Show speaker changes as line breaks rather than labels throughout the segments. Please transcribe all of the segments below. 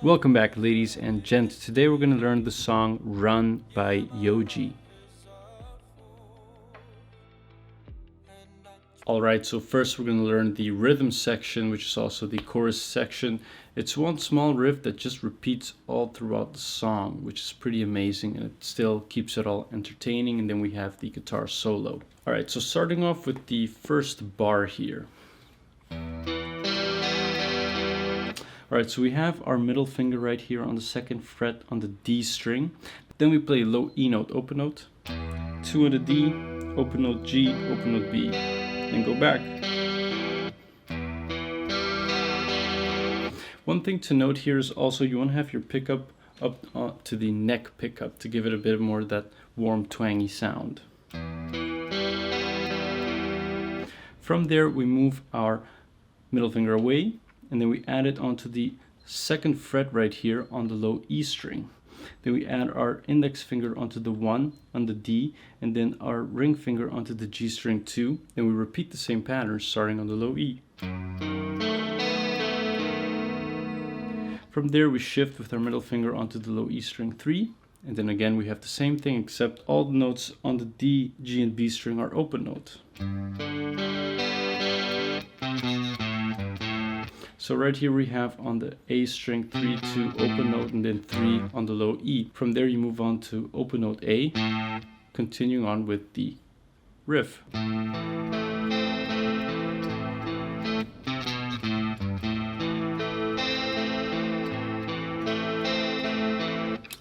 Welcome back, ladies and gents. Today we're going to learn the song Run by Joji. Alright, so first we're going to learn the rhythm section, which is also the chorus section. It's one small riff that just repeats all throughout the song, which is pretty amazing, and it still keeps it all entertaining. And then we have the guitar solo. Alright, so starting off with the first bar here. Alright, so we have our middle finger right here on the 2nd fret on the D string. Then we play low E note, open note, 2 on the D, open note G, open note B, then go back. One thing to note here is also you want to have your pickup up to the neck pickup to give it a bit more of that warm, twangy sound. From there we move our middle finger away, and then we add it onto the 2nd fret right here on the low E string. Then we add our index finger onto the 1 on the D, and then our ring finger onto the G string 2. Then we repeat the same pattern starting on the low E. From there we shift with our middle finger onto the low E string 3, and then again we have the same thing, except all the notes on the D, G and B string are open note. So right here we have on the A string 3 to open note, and then 3 on the low E. From there you move on to open note A, continuing on with the riff.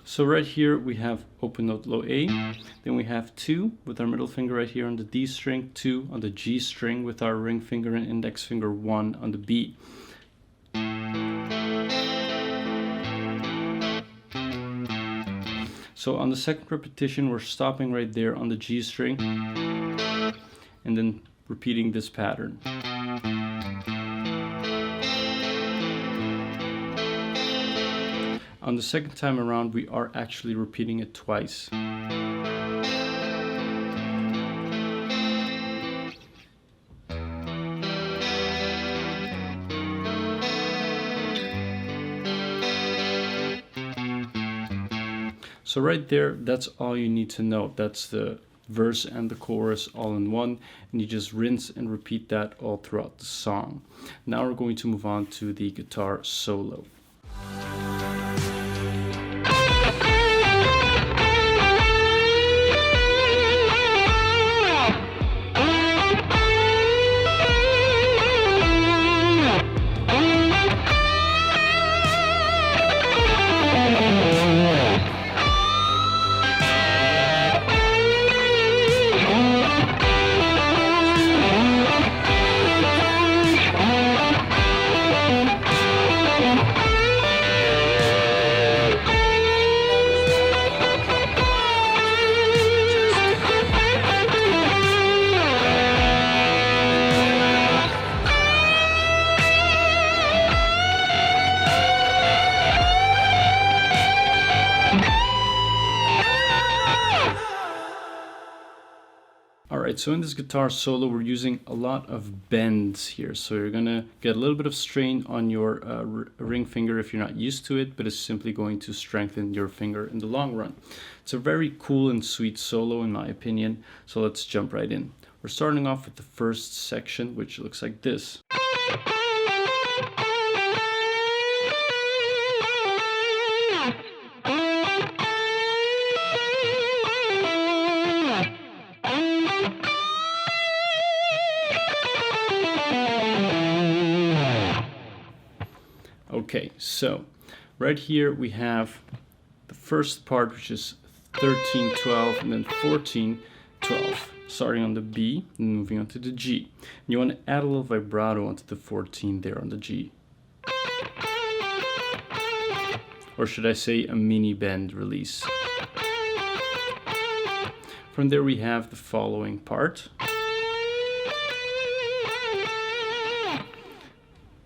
So right here we have open note low A, then we have 2 with our middle finger right here on the D string, 2 on the G string with our ring finger and index finger 1 on the B. So on the 2nd repetition we're stopping right there on the G string and then repeating this pattern. On the 2nd time around we are actually repeating it twice. So right there, that's all you need to know. That's the verse and the chorus all in one, and you just rinse and repeat that all throughout the song. Now we're going to move on to the guitar solo. Alright, so in this guitar solo we're using a lot of bends here, so you're gonna get a little bit of strain on your ring finger if you're not used to it, but it's simply going to strengthen your finger in the long run. It's a very cool and sweet solo in my opinion, so let's jump right in. We're starting off with the first section, which looks like this. Okay, so right here we have the first part, which is 13-12 and then 14-12, starting on the B and moving on to the G. And you want to add a little vibrato onto the 14 there on the G. Or should I say a mini bend release. From there we have the following part.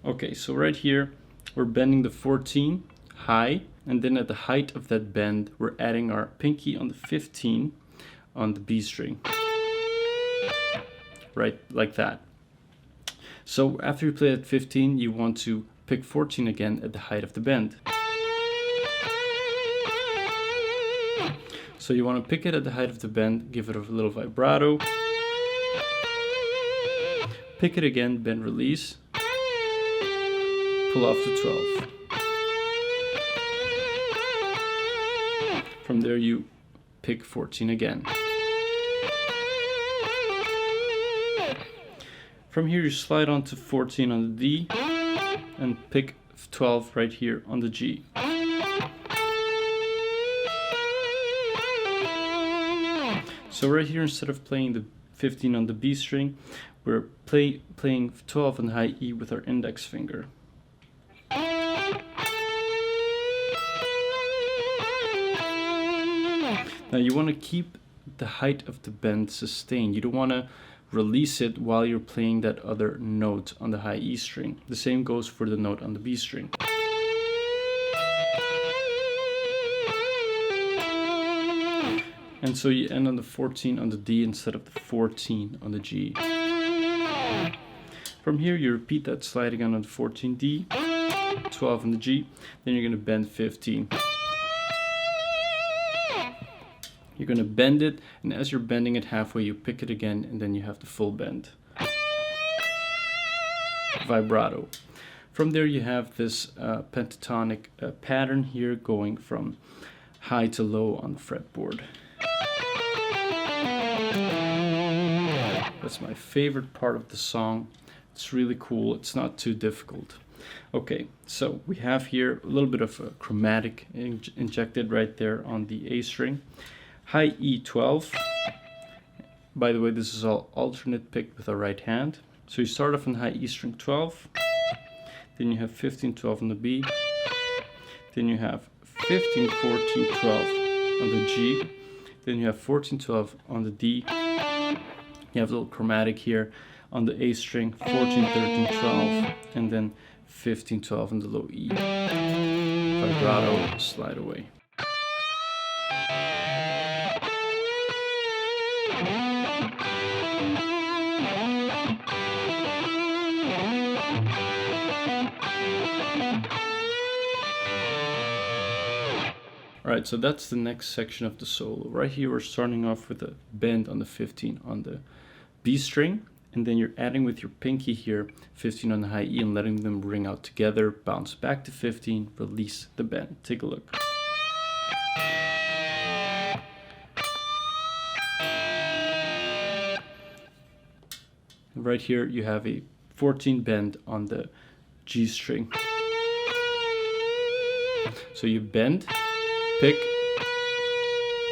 Okay, so right here we're bending the 14 high, and then at the height of that bend we're adding our pinky on the 15 on the B string. Right, like that. So after you play at 15, you want to pick 14 again at the height of the bend. So you want to pick it at the height of the bend, give it a little vibrato, pick it again, bend, release, pull off to 12. From there you pick 14 again. From here you slide onto 14 on the D and pick 12 right here on the G. So right here, instead of playing the 15 on the B string, we're playing 12 on the high E with our index finger. Now you want to keep the height of the bend sustained. You don't want to release it while you're playing that other note on the high E string. The same goes for the note on the B string. And so you end on the 14 on the D instead of the 14 on the G. From here you repeat that slide again on the 14 D, 12 on the G, then you're going to bend 15. You're going to bend it, and as you're bending it halfway, you pick it again, and then you have the full bend. Vibrato. From there you have this pentatonic pattern here going from high to low on the fretboard. That's my favorite part of the song. It's really cool. It's not too difficult. Okay, so we have here a little bit of a chromatic injected right there on the A string. High E12. By the way, this is all alternate picked with our right hand. So you start off on high E string 12, then you have 15, 12 on the B, then you have 15, 14, 12 on the G, then you have 14, 12 on the D, you have a little chromatic here on the A string, 14, 13, 12, and then 15, 12 on the low E. Vibrato, slide away. Alright, so that's the next section of the solo. Right here we're starting off with a bend on the 15 on the B string, and then you're adding with your pinky here 15 on the high E and letting them ring out together, bounce back to 15, release the bend. Take a look. Right here you have a 14 bend on the G string. So you bend, pick,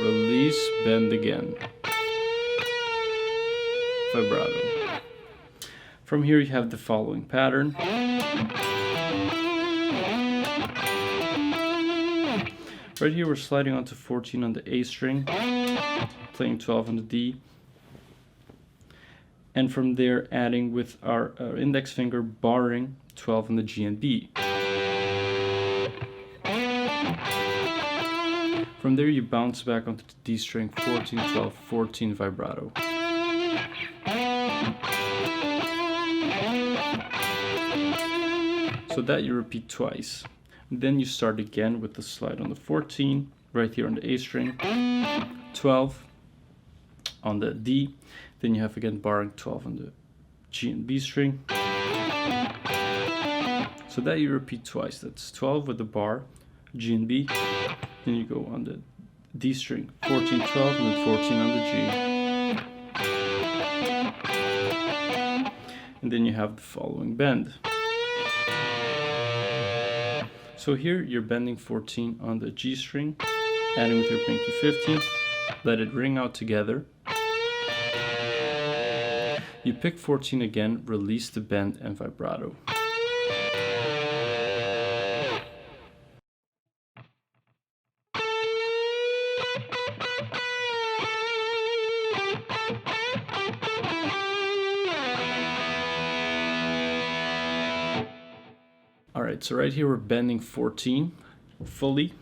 release, bend again. Vibrato. From here you have the following pattern. Right here we're sliding onto 14 on the A string, playing 12 on the D, and from there adding with our index finger, barring 12 on the G and B. From there you bounce back onto the D string, 14, 12, 14, vibrato. So that you repeat twice. And then you start again with the slide on the 14, right here on the A string, 12 on the D, then you have again barring 12 on the G and B string. So that you repeat twice. That's 12 with the bar, G and B, then you go on the D string, 14, 12, and then 14 on the G. And then you have the following bend. So here you're bending 14 on the G string, adding with your pinky 15, let it ring out together. You pick 14 again, release the bend and vibrato. Alright, so right here we're bending 14 fully,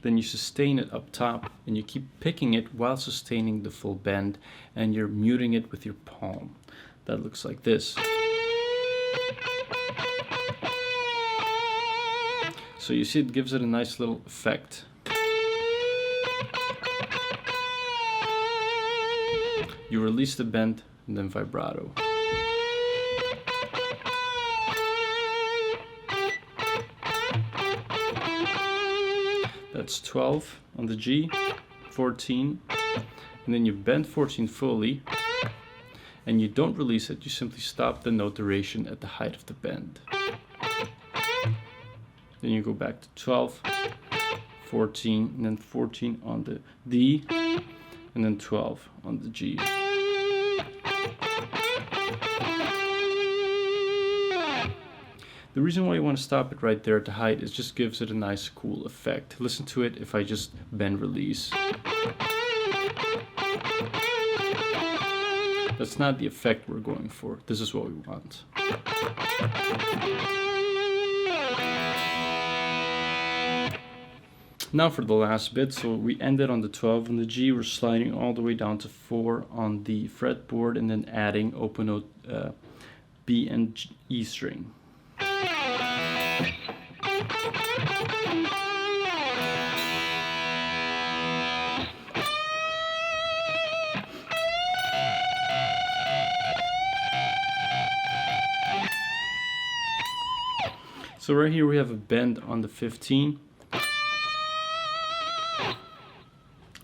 then you sustain it up top and you keep picking it while sustaining the full bend, and you're muting it with your palm. That looks like this. So you see it gives it a nice little effect. you release the bend, and then vibrato. That's 12 on the G, 14, and then you bend 14 fully, and you don't release it, you simply stop the note duration at the height of the bend. Then you go back to 12, 14, and then 14 on the D, and then 12 on the G. The reason why you want to stop it right there at the height is just gives it a nice cool effect. Listen to it if I just bend release. That's not the effect we're going for. This is what we want. Now for the last bit, so we ended on the 12 on the G, we're sliding all the way down to 4 on the fretboard and then adding open note B and E string. So right here we have a bend on the 15,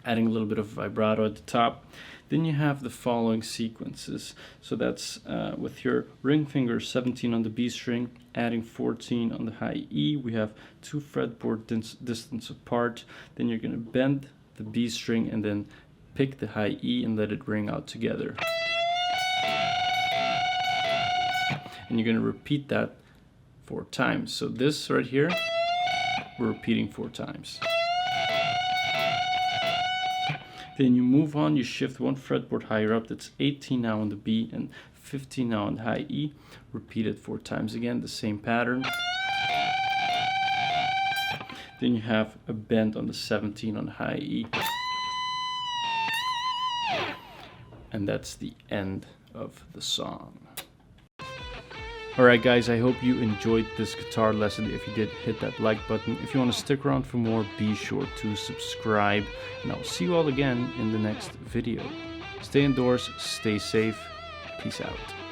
adding a little bit of vibrato at the top. Then you have the following sequences. So that's with your ring finger 17 on the B string, adding 14 on the high E. We have 2 fretboard distance apart. Then you're going to bend the B string and then pick the high E and let it ring out together. And you're going to repeat that 4 times. So this right here, we're repeating 4 times. Then you move on, you shift 1 fretboard higher up, that's 18 now on the B and 15 now on the high E. Repeat it 4 times again, the same pattern. Then you have a bend on the 17 on the high E. And that's the end of the song. Alright guys, I hope you enjoyed this guitar lesson. If you did, hit that like button. If you want to stick around for more, be sure to subscribe. And I'll see you all again in the next video. Stay indoors, stay safe, peace out.